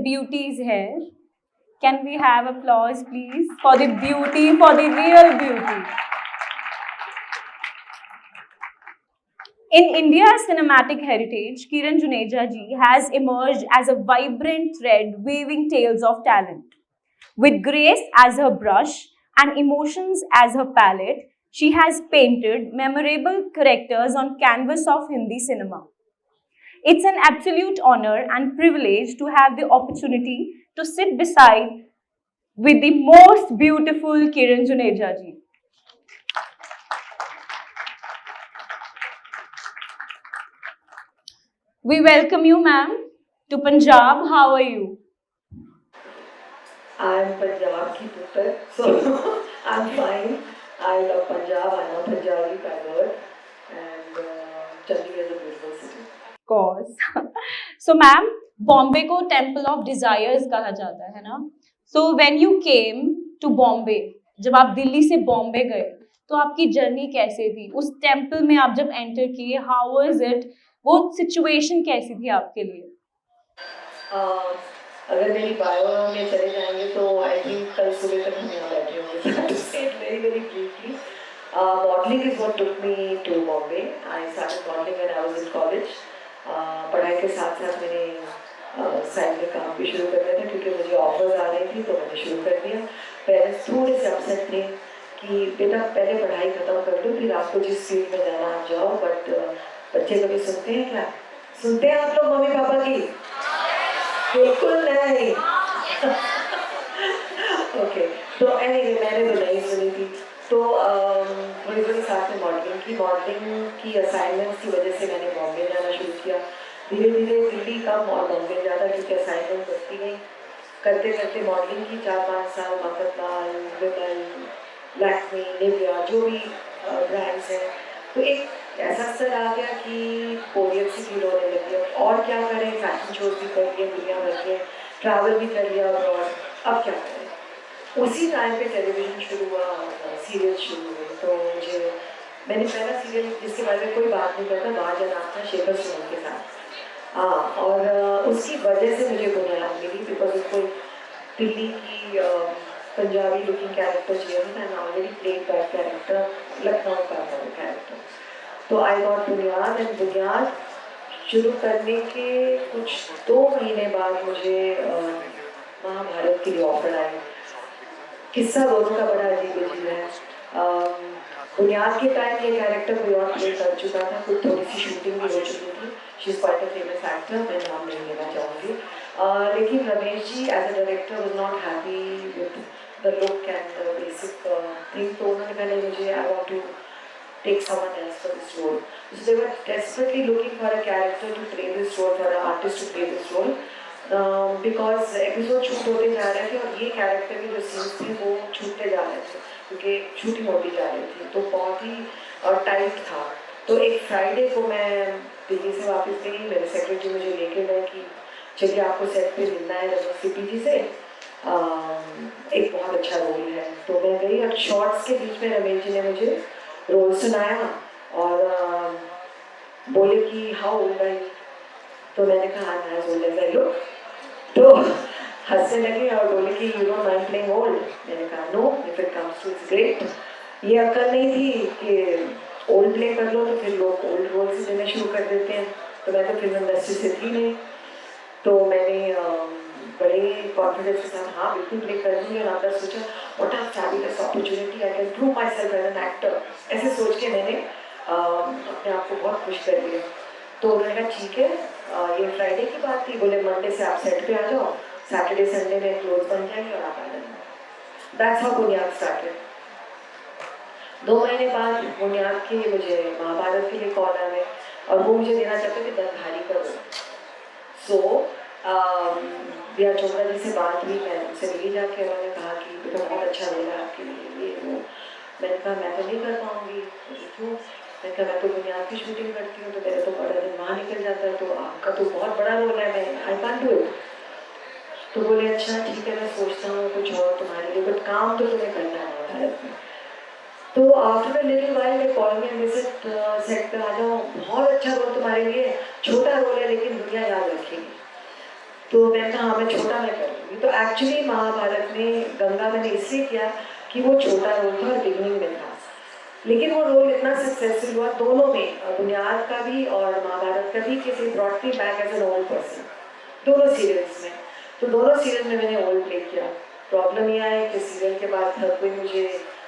beauty is here. Can we have applause, please, for the beauty, for the real beauty? In India's cinematic heritage, Kiran Juneja ji has emerged as a vibrant thread weaving tales of talent. With grace as her brush and emotions as her palette, she has painted memorable characters on canvas of Hindi cinema. It's an absolute honor and privilege to have the opportunity to sit beside with the most beautiful Kiran Juneja ji. We welcome you, ma'am, to Punjab. How are you? I'm Punjab ki putar, so I'm fine. I love Punjab. I'm a Punjabi by birth, and Chandigarh is a beautiful city. Of course. So, ma'am, Bombay को Temple of Desires कहा जाता है ना? So, when you came to Bombay, जब आप दिल्ली से बॉम्बे गए, तो आपकी जर्नी कैसे थी? उस टेम्पल में आप जब एंटर किए, how was it? वो सिचुएशन कैसी थी आपके लिए? अगर मेरी बायो में चले जाएंगे तो आई थिंक कल सुबह तक हम यहाँ बैठे होंगे. Very very briefly, modeling is what took me to Bombay. I started modeling when I was in college. पढ़ाई के साथ साथ मैंने साइड में काम भी शुरू कर दिया था क्योंकि मुझे ऑफर्स आ रही थी तो मैंने शुरू कर दिया. पेरेंट्स थोड़े से अपसेट थे कि बेटा पहले पढ़ाई खत्म कर लो फिर आपको जिस फील्ड में जाना आप जाओ. बट बच्चे कभी सुनते हैं क्या? सुनते हैं आप लोग मम्मी पापा की? बिल्कुल नहीं. ओके, तो एनीवे मैंने तो नहीं सुनी थी. तो थोड़ी थोड़ी साथ में मॉडलिंग की असाइनमेंट्स की वजह से मैंने बॉम्बे जाना शुरू किया. धीरे धीरे दिल्ली कम और बॉम्बे ज़्यादा क्योंकि असाइनमेंट करती गई. करते करते मॉडलिंग की 4-5 साल मफतलाल, विमल, लैक्मी, निविया जो भी ब्रांड्स हैं. तो एक ऐसा स्तर आ गया कि बोरियत सी फील होने लगी. और क्या करें, फैशन शोज भी कर लिए दुनिया भर के, ट्रैवल भी कर लिया और अब क्या करें. उसी टाइम पे टेलीविज़न शुरू हुआ और सीरियल शुरू हुए. तो मैंने पहला सीरियल जिसके बारे में कोई बात नहीं करता वहाँ जना था शेखर सुमन के साथ. हाँ, और उसकी वजह से मुझे बुनियाद मिली बिकॉज उसको दिल्ली की पंजाबी लुकिंग कैरेक्टर चाहिए था. And already played that character Lucknow का कैरेक्टर. तो आई गॉट बुनियाद. एंड बुनियाद शुरू करने के कुछ 2 महीने बाद मुझे महाभारत के लिए ऑफर आए. किस्सा दोनों का बड़ा अजीब है. बुनियाद के टाइम ये कैरेक्टर कोई और प्ले कर चुका था. कुछ थोड़ी सी शूटिंग भी हो चुकी थी. She is quite a famous actor. मैं नाम नहीं लेना चाहूँगी. लेकिन Ramesh ji as a director was not happy with the look and the basic thing. तो उन्होंने कहा मुझे I want to take someone else for this role. So they were desperately looking for a character to play this role, for an artist to play this role, because episode shoot होते जा रहे थे और ये character के जो scenes थे वो छूटते जा रहे थे क्योंकि शूटिंग होती जा रही थी. तो बहुत ही टाइट था. तो एक फ्राइडे को मैं दिल्ली से वापस गई. मेरे सेक्रेटरी मुझे लेके गए कि चलिए आपको सेट पे मिलना है रमेश सिप्पी जी से. एक बहुत अच्छा रोल है. तो मैं गई और शॉर्ट्स के बीच में रमेश जी ने मुझे रोल सुनाया और बोले कि हाउ ओल्ड आर यू. तो मैंने कहा I am as old as I look. तो हंसने लगे और बोले कि you don't mind playing old. मैंने कहा no, if it comes to it's great. ये अक्ल नहीं थी कि ओल्ड प्ले कर लो तो फिर लोग ओल्ड रोल से देने शुरू कर देते हैं. तो मैं तो फिल्म इंडस्ट्री से थी नहीं. तो मैंने बड़े कॉन्फिडेंस के साथ हाँ बिल्कुल प्ले कर दूँगी. और आपने सोचा what a fabulous opportunity, I can prove myself as an actor. ऐसे सोच के मैंने अपने आप को बहुत खुश कर लिया. तो उन्होंने कहा ठीक है. ये फ्राइडे की बात थी. बोले मंडे से आप सेट पे आ जाओ, सैटरडे संडे में क्लोज बन जाएंगे और आप आ जाना. दैट्स हाउ बुनियाद स्टार्टेड. 2 महीने बाद बुनियाद के मुझे महाभारत के लिए कॉल आ गए और वो मुझे देना चाहते थे दंधारी का रोल. सो दिया चोपड़ा जी से बात हुई. मैं उनसे मिली जाके उन्होंने कहा कि बेटा बहुत अच्छा रोल है आपके लिए ये वो. मैंने कहा मैं तो नहीं कर पाऊँगी. क्यों? मैंने कहा मैं तो बुनियाद की शूटिंग करती हूँ तो मेरा तो बड़ा दिन वहाँ निकल जाता है. तो आपका तो बहुत बड़ा रोल है, मैं आई कांट डू इट. तो बोले अच्छा ठीक है मैं सोचता हूँ कुछ और तुम्हारे लिए, बट काम तो तुम्हें करना है भारत में. तो after little while they call me and they set पे आ जाओ, बहुत अच्छा रोल तुम्हारे लिए. छोटा रोल है लेकिन दुनिया याद रखेगी. तो मैंने कहा हाँ मैं छोटा मैं कर लूँगी। तो एक्चुअली महाभारत में गंगा मैंने इसलिए किया कि वो छोटा रोल था और बिगनिंग में था, लेकिन वो रोल इतना सक्सेसफुल हुआ दोनों में, बुनियाद का भी और महाभारत का भी, कि they brought me back as an old person दोनों सीरियल्स में। तो दोनों सीरियल में मैंने ओल्ड प्ले किया। प्रॉब्लम यह है कि सीरियल के बाद हर कोई मुझे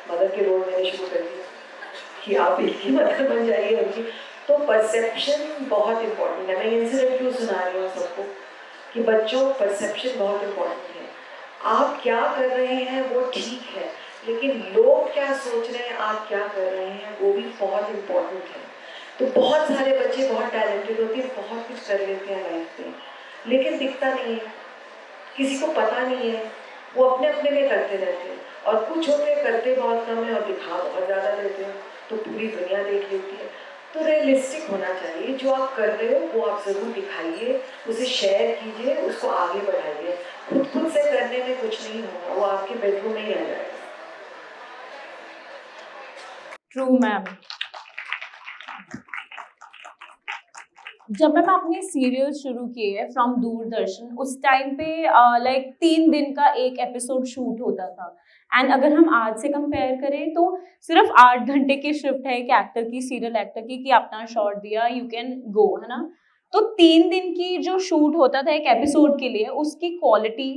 मदर के रोल मैंने शुरू कर दिया कि आप इनकी मदर बन जाइए उनकी। तो परसेप्शन बहुत इंपॉर्टेंट है। मैं इंसिडेंट क्यों सुना रही हूँ सबको कि बच्चों परसेप्शन बहुत इंपॉर्टेंट है। आप क्या कर रहे हैं वो ठीक है, लेकिन लोग क्या सोच रहे हैं आप क्या कर रहे हैं वो भी बहुत इम्पोर्टेंट है। तो बहुत सारे बच्चे बहुत टैलेंटेड होते हैं, बहुत कुछ कर लेते हैं लाइफ में, लेकिन दिखता नहीं है, किसी को पता नहीं है, वो अपने अपने में करते रहते हैं। और कुछ होते हैं करते बहुत कम है और दिखा बहुत ज़्यादा देते हैं, तो पूरी दुनिया देख लेती है। तो रियलिस्टिक होना चाहिए, जो आप कर रहे हो वो आप ज़रूर दिखाइए, उसे शेयर कीजिए, उसको आगे बढ़ाइए। खुद से करने में कुछ नहीं होगा, वो आपके बेडरूम में ही आ जाएगा। True ma'am. जब मैम आपने सीरियल शुरू किए फ्रॉम दूरदर्शन, उस टाइम पे लाइक 3 दिन का एक एपिसोड शूट होता था, एंड अगर हम आज से कंपेयर करें तो सिर्फ 8 घंटे की शिफ्ट है एक एक्टर की, सीरियल एक्टर की, कि अपना शॉट दिया यू कैन गो, है ना। तो 3 दिन की जो शूट होता था एक एपिसोड के लिए, उसकी क्वालिटी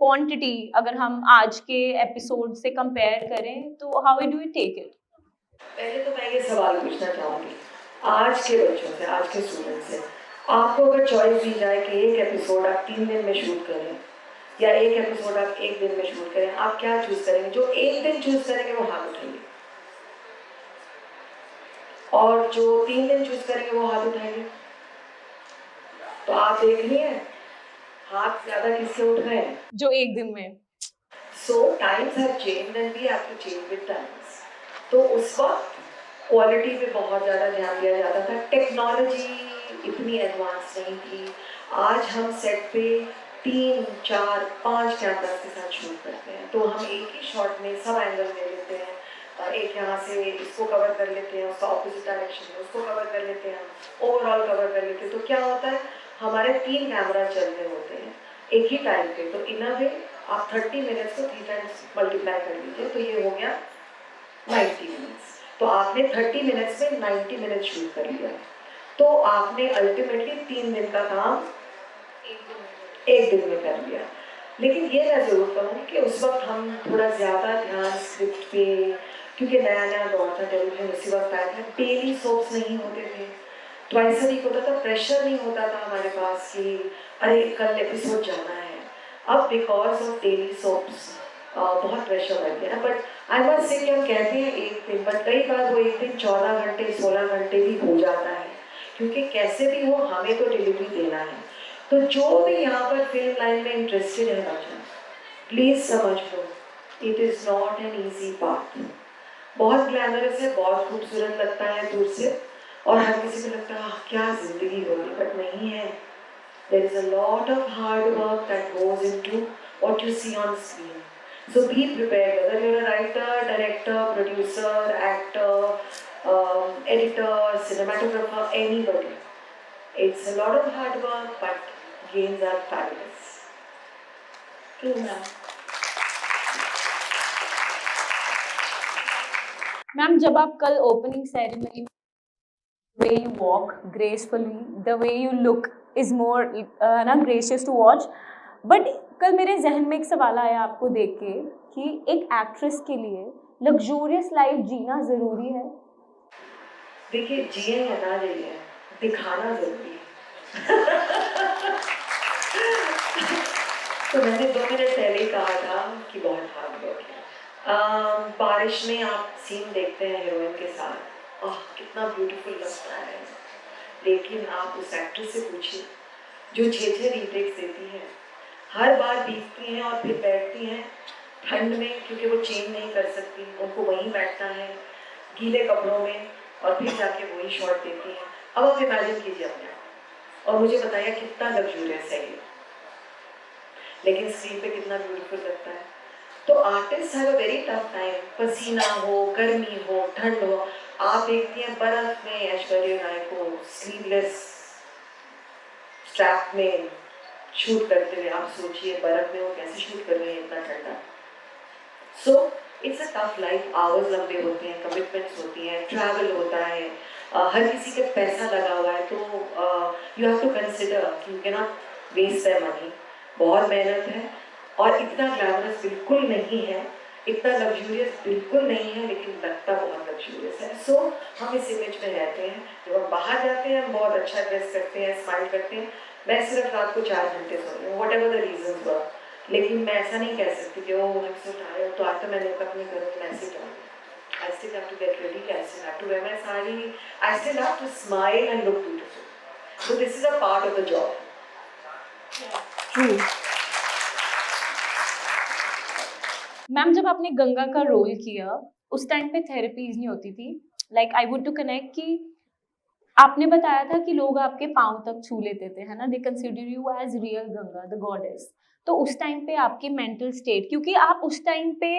क्वांटिटी अगर हम आज के एपिसोड से कंपेयर करें तो how do you take it? पहले तो मैं ये सवाल पूछना चाहूँगी आज के बच्चों से, आज के स्टूडेंट से, आपको अगर चॉइस दी जाए कि एक एपिसोड आप 3 दिन में शूट करें या एक एपिसोड आप एक दिन में शूट करें, आप क्या चूज करेंगे? जो एक दिन चूज करेंगे वो हाथ उठाएंगे, और जो 3 दिन चूज करेंगे वो हाथ उठाएंगे। तो आप देख रही हैं हाथ ज्यादा किसके उठ रहे हैं? जो एक दिन में। So times have changed and we have to change with times. तो उस वक्त क्वालिटी पे बहुत ज़्यादा ध्यान दिया जाता था, टेक्नोलॉजी इतनी एडवांस नहीं थी। आज हम सेट पे 3, 4, 5 कैमरास के साथ शूट करते हैं, तो हम एक ही शॉट में सब एंगल ले लेते हैं। एक यहाँ से इसको कवर कर लेते हैं, उसका ऑपोजिट डायरेक्शन में उसको कवर कर लेते हैं, ओवरऑल कवर कर लेते हैं। तो क्या होता है, हमारे 3 कैमरा चल रहे होते हैं एक ही टाइम पे। तो इन अ वे आप 30 मिनट्स को 3 टाइम्स मल्टीप्लाई कर लीजिए, तो ये हो गया 90 मिनट्स। तो आपने 30 मिनट्स में 90 मिनट शूट कर लिया, तो आपने अल्टीमेटली 3 दिन का काम एक दिन में कर लिया। लेकिन ये मैं ज़रूर कहूँगी कि उस वक्त हम थोड़ा ज़्यादा ध्यान स्क्रिप्ट पे, क्योंकि नया नया दौर था, टेलीविजन उसी वक्त आया था, डेली सोप्स नहीं होते थे, ट्वाइस अ वीक होता था, प्रेशर नहीं होता था हमारे पास कि अरे कल एपिसोड जाना है। अब बिकॉज ऑफ डेली सोप्स बहुत प्रेशर बढ़ गया। बट आई मस्ट से कि हम कहते हैं एक दिन, बट कई बार वो एक दिन 14 घंटे 16 घंटे भी हो जाता है, क्योंकि कैसे भी हो हमें तो डिलीवरी देना है। तो जो भी यहाँ पर फिल्म लाइन में इंटरेस्टेड है बच्चा, प्लीज़ समझ लो it is not an easy path. बहुत ग्लैमरस है, बहुत खूबसूरत लगता है दूर से, और हर किसी को लगता है क्या ज़िंदगी होगी, बट नहीं है। There is a lot of hard work that goes into what you see on screen. So be prepared, whether you're a writer, director, producer, actor, editor, cinematographer, anybody. It's a lot of hard work, but gains are fabulous. True, ma'am. Ma'am जब आप कल opening ceremony, way you walk gracefully, the way you look is more ना gracious to watch, but कल मेरे जहन में एक सवाल आया आपको देख के कि एक एक्ट्रेस के लिए लग्जूरियस लाइफ जीना ज़रूरी है? देखिए जिए या ना जिए, दिखाना जरूरी है। तो मैंने 2 मिनट पहले ही कहा था कि बहुत हार्ड वर्क है। बारिश में आप सीन देखते हैं हीरोइन के साथ, कितना ब्यूटीफुल लगता है, लेकिन आप उस एक्ट्रेस से पूछिए जो 6-6 रीटेक्स देती है, हर बार भीगती हैं और फिर बैठती हैं ठंड में, क्योंकि वो चेंज नहीं कर सकती, उनको वहीं बैठना है गीले कपड़ों में, और फिर जाके वही शॉट देती हैं। अब आप इमेजिन कीजिए अपने आप और मुझे बताइए कितना लग्जूरियस है ये, लेकिन स्क्रीन पे कितना ब्यूटीफुल लगता है। तो artist have a very tough time, पसीना हो, गर्मी हो, ठंड हो। आप देखती हैं बर्फ में ऐश्वर्या राय को स्लीवलेस स्ट्रैप में शूट करते हुए आप सोचिए बर्फ में वो कैसे शूट कर रहे हैं इतना ठंडा. So it's a tough life. Hours लंबे होते हैं, कमिटमेंट्स होती हैं, ट्रैवल होता है, हर किसी के पैसा लगा हुआ है, तो यू हैव टू कंसिडर कि you can not waste their money. बहुत मेहनत है और इतना ग्लैमरस बिल्कुल नहीं है, इतना लग्जूरियस बिल्कुल नहीं है, लेकिन लगता बहुत लग्जूरियस है. सो हम इस इमेज में रहते हैं. जब हम बाहर जाते हैं हम बहुत अच्छा ड्रेस करते हैं, स्माइल करते हैं. मैं सिर्फ रात को 4 घंटे सो रही हूँ, वट एवर द रीजन वर. लेकिन मैं ऐसा नहीं कह सकती कि वो हमसे उठाए तो आज तो मैं मेकअप नहीं करूँ, मैं ऐसे जाऊँ. I still have to get ready, I still have to wear my sari, I still have to smile and look beautiful. So this is a part of the job. True. Ma'am जब आपने गंगा का role किया उस time पे therapies नहीं होती थी. Like I would to connect कि आपने बताया था कि लोग आपके पाँव तक छू लेते थे, है ना. They consider you as real Ganga the goddess. तो उस टाइम पे आपके मेंटल स्टेट, क्योंकि आप उस टाइम पे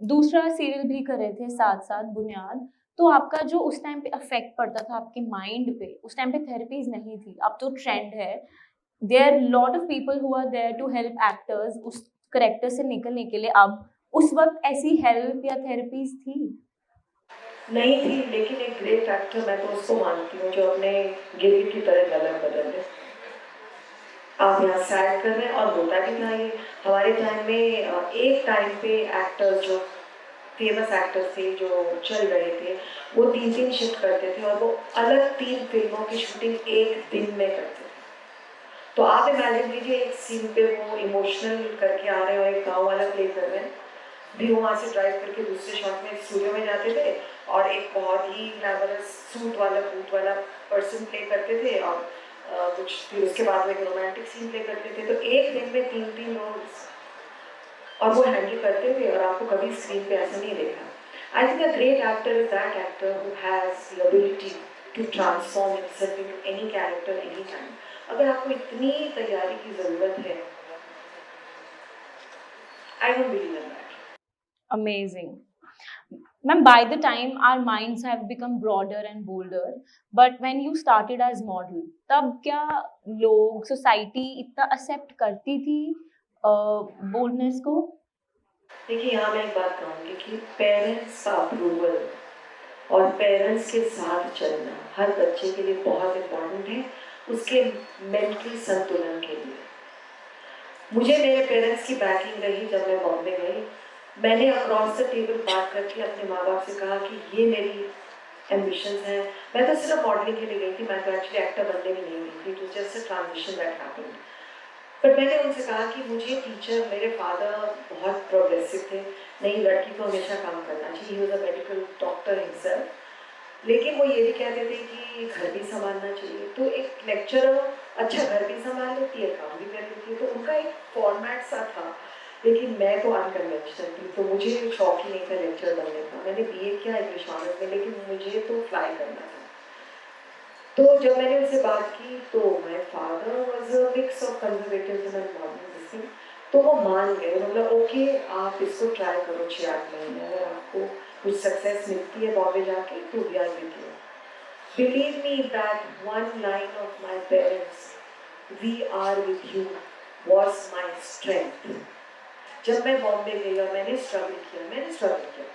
दूसरा सीरियल भी कर रहे थे साथ साथ बुनियाद, तो आपका जो उस टाइम पे अफेक्ट पड़ता था आपके माइंड पे, उस टाइम पे थेरेपीज नहीं थी. अब तो ट्रेंड है. There lot of people who are there to help actors उस करेक्टर से निकलने के लिए. अब उस वक्त ऐसी हेल्प या थेरेपीज थी? नहीं थी, लेकिन एक ग्रेट एक्टर मैं तो उसको मानती हूँ जो अपने गिरगिट की तरह गला बदल दे. आप यहाँ सैड कर रहे हैं और होता भी था ये. हमारे टाइम में एक टाइम पे एक्टर्स जो फेमस एक्टर्स थे जो चल रहे थे वो 3-3 शिफ्ट करते थे और वो अलग 3 फिल्मों की शूटिंग एक दिन में करते थे. तो आप इमेजिन कीजिए एक सीन पे वो इमोशनल करके आ रहे हो, एक गाँव वाला प्ले कर रहे हैं, भी वहाँ से ड्राइव करके दूसरे शॉट में स्टूडियो में जाते थे और एक बहुत ही ग्लैमरस सूट वाला बूट वाला पर्सन प्ले करते थे और कुछ फिर उसके बाद में एक रोमांटिक सीन प्ले करते थे. तो एक दिन में 3-3 रोल्स और वो हैंडल करते थे और आपको कभी स्क्रीन पे ऐसा नहीं देखा. I think a great actor is that actor who has the ability to transform himself into any character any time. अगर आपको इतनी तैयारी की ज़रूरत है, I don't believe in that. Amazing. Ma'am, by the time our minds have become broader and bolder, but when you started as model, तब क्या लोग सोसाइटी इतना एक्सेप्ट करती थी बोल्डनेस को? देखिए यहाँ मैं एक बात कहूँगी कि पेरेंट्स का अप्रूवल और पेरेंट्स के साथ चलना हर बच्चे के लिए बहुत इम्पोर्टेंट है, उसके मेंटली संतुलन के लिए. मुझे मेरे पेरेंट्स की बैकिंग रही. जब मैं बॉम्बे गई मैंने अक्रॉस द टेबल बात करके अपने माँ बाप से कहा कि ये मेरी एम्बिशंस हैं. मैं तो सिर्फ मॉडलिंग के लिए गई थी, मैं तो एक्चुअली एक्टर बनने भी नहीं गई थी. It was just a transition that happened. पर मैंने उनसे कहा कि मुझे टीचर, मेरे फादर बहुत प्रोग्रेसिव थे, नहीं लड़की को हमेशा काम करना चाहिए. He was a medical doctor himself. लेकिन वो ये भी कहते थे कि घर भी संभालना चाहिए. तो एक लेक्चरर अच्छा घर भी संभाल लेती है, काम भी कर लेती है, तो उनका एक फॉर्मेट सा था. लेकिन मैं तो अनकन्वेंशनल थी, तो मुझे शौक ही नहीं था लेक्चर बनने का. मैंने बीए किया इंग्लिश ऑनर्स में, लेकिन मुझे तो फ्लाई करना था. तो जब मैंने उनसे बात की तो my father was a mix of conservatives and modernism. तो वो मान गए. मतलब ओके आप इसको ट्राई करो 6-8 महीने, अगर आपको कुछ सक्सेस मिलती है बॉम्बे जाके तो we are with you. Believe me that one line of my parents, we are with you, was my strength. जब मैं बॉम्बे गई और मैंने स्ट्रगल किया.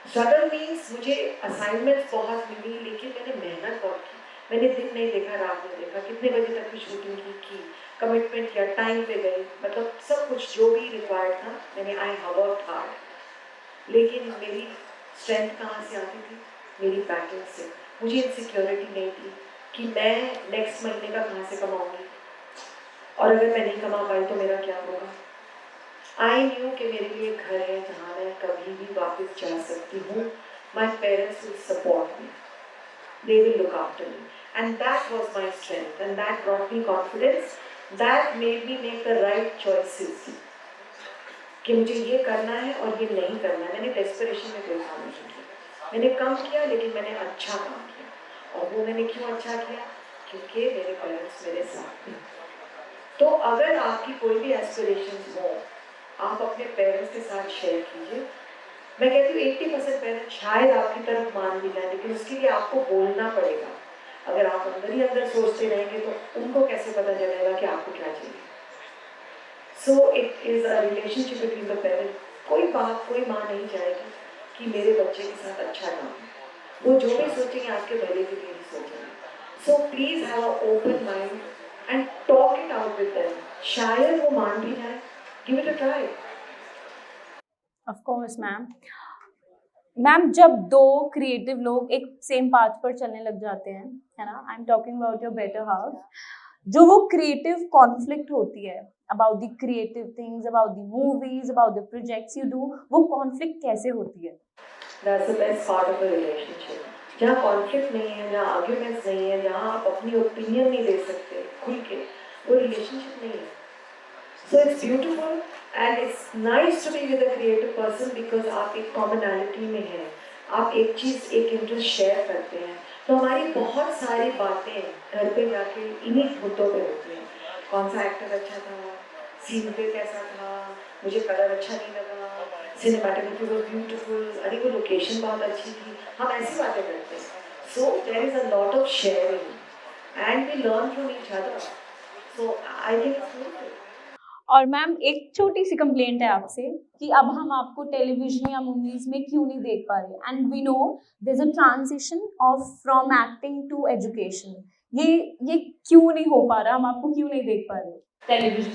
स्ट्रगल मीन्स मुझे असाइनमेंट्स बहुत मिली, लेकिन मैंने मेहनत बहुत की. मैंने दिन नहीं देखा, रात नहीं देखा, कितने बजे तक की शूटिंग की, कमिटमेंट किया, टाइम पे गई. मतलब सब कुछ जो भी रिक्वायर्ड था मैंने, आई हैव वर्कड हार्ड. लेकिन मेरी स्ट्रेंथ कहाँ से आती थी? मेरी बैकिंग से. मुझे इनसिक्योरिटी नहीं थी कि मैं नेक्स्ट महीने का कहाँ से कमाऊँगी और अगर मैं नहीं कमा पाई तो मेरा क्या होगा. आई न्यू कि मेरे लिए घर है जहाँ मैं कभी भी वापस जा सकती हूँ. My parents will support me, they will look after me, and that was my strength, and that brought me confidence, that made me make the right choices कि मुझे ये करना है और ये नहीं करना है. मैंने डेस्परेशन में कोई काम नहीं किया. मैंने कम किया लेकिन मैंने अच्छा काम किया. और वो मैंने क्यों अच्छा किया? क्योंकि मेरे पेरेंट्स मेरे साथ थे. तो अगर आपकी कोई भी एस्पिरेशंस हो, आप अपने पेरेंट्स के साथ शेयर कीजिए. मैं कहती हूँ 80% पेरेंट्स शायद आपकी तरफ मान भी जाए, लेकिन उसके लिए आपको बोलना पड़ेगा. अगर आप अंदर ही अंदर सोचते रहेंगे तो उनको कैसे पता चलेगा कि आपको क्या चाहिए. So it is a relationship between the parent. कोई बाप कोई माँ नहीं चाहेगी कि मेरे बच्चे के साथ अच्छा ना हो. वो जो भी सोचेंगे आपके भले के लिए ही सोचेंगे. So please have an open mind and talk it out with them. शायद वो मान भी जाए. Give it a try. Of course ma'am. Ma'am जब दो क्रिएटिव लोग एक सेम पाथ पर चलने लग जाते हैं, है ना, I am talking about your better house, जो वो क्रिएटिव कॉन्फ्लिक्ट होती है about the creative things, about the movies, about the projects you do, वो कॉन्फ्लिक्ट कैसे होती है? That's the best part of a relationship. जहाँ कॉन्फ्लिक्ट नहीं है, जहाँ आर्ग्यूमेंट्स नहीं है, जहाँ आप अपनी ओपिनियन नहीं दे सकते खुल के, वो रिलेशनशिप नहीं है. So it's beautiful and it's nice to be with a creative person because आप एक commonality में हैं, आप एक चीज़ एक इंटरेस्ट शेयर करते हैं. तो हमारी बहुत सारी बातें घर पे जाके इन्हीं मुद्दों पे होती हैं. कौन सा एक्टर अच्छा था, सीन पे कैसा था, मुझे कलर अच्छा नहीं लगा, सिनेमेटोग्राफी वाज ब्यूटीफुल, अरे वो लोकेशन बहुत अच्छी थी. हम ऐसी बातें करते हैं. So there is a lot of sharing and we learn from each other. So I think it's beautiful. और मैम एक छोटी सी कंप्लेंट है आपसे कि अब हम आपको टेलीविजन या मूवीज में क्यों नहीं देख पा रहे, and we know there is a transition of from acting to education. ये क्यों नहीं हो पा रहा, हम आपको क्यों नहीं देख पा रहे टेलीविजन?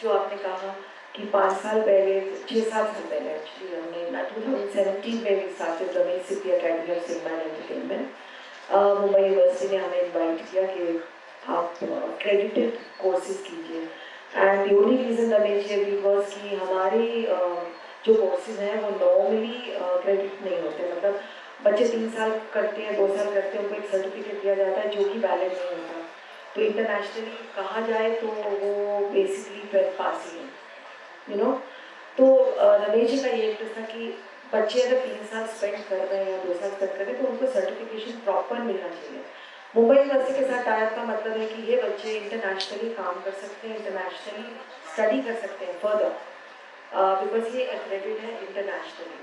जो आपने कहा कि 5 साल पहले, 6-7 साल पहले एक्चुअली हमने 2017 में भी started Ramesh Sippy academy of cinema and entertainment. Mumbai university ने हमें इनवाइट किया कि आप क्रेडिटेड कोर्सेज कीजिए. And the only reason Ramesh ji was कि हमारी जो कोर्सेज हैं वो नॉर्मली क्रेडिट नहीं होते. मतलब बच्चे 3 साल करते हैं, 2 साल करते हैं, उनको एक सर्टिफिकेट दिया जाता है जो कि वैलिड नहीं होता. तो इंटरनेशनली कहा जाए तो वो बेसिकली 12th पास ही है, यू नो. तो रमेश जी का ये इंटरेस्ट था कि बच्चे अगर 3 साल स्पेंड कर रहे हैं या 2 साल स्पेंड कर रहे हैं तो उनको सर्टिफिकेशन प्रॉपर मिलना चाहिए. मुंबई यूनिवर्सिटी के साथ टाइप का मतलब है कि ये बच्चे इंटरनेशनली काम कर सकते हैं, इंटरनेशनली स्टडी कर सकते हैं फर्दर, बिकॉज ये एक्रेडिटेड है internationally.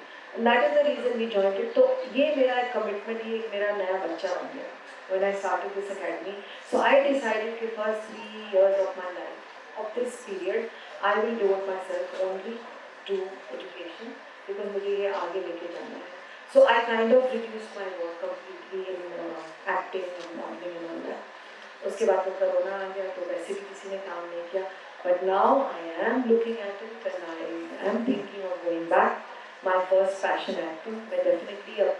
That is the reason we joined it. तो ये मेरा एक कमिटमेंट, ये एक मेरा नया बच्चा बन गया when I started this academy. So I decided कि first 3 years of my life, of this period, I will devote myself only to education because मुझे ये आगे लेके जाना है. So I kind of reduced my work completely in acting and modeling and all that. उसके बाद तो corona आ गया तो वैसे भी किसी ने काम नहीं किया. But now I am looking at it and I am thinking of going back. My first passion acting, मैं definitely अब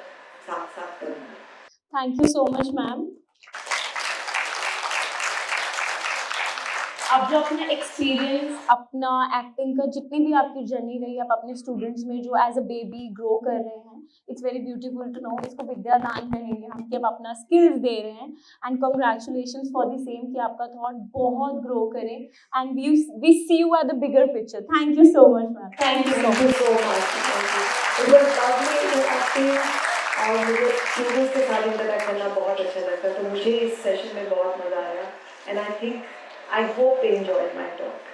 साथ करूँगी. Thank you so much ma'am. अब जो अपना एक्सपीरियंस, अपना एक्टिंग का जितनी भी आपकी जर्नी रही, आप अपने स्टूडेंट्स में जो एज अ बेबी ग्रो कर रहे हैं, it's very beautiful to know. इसको विद्या दान कहेंगे हम कि अब अपना स्किल्स दे रहे हैं. And congratulations for the same कि आपका थॉट बहुत ग्रो करे. And we see you at the bigger picture. Thank you so much ma'am. Thank you so much. so much. Thank you. It was lovely interacting और मुझे students के साथ interact करना बहुत अच्छा लगता है. तो मुझे इस सेशन में बहुत मज़ा आया. And I think I hope they enjoyed my talk.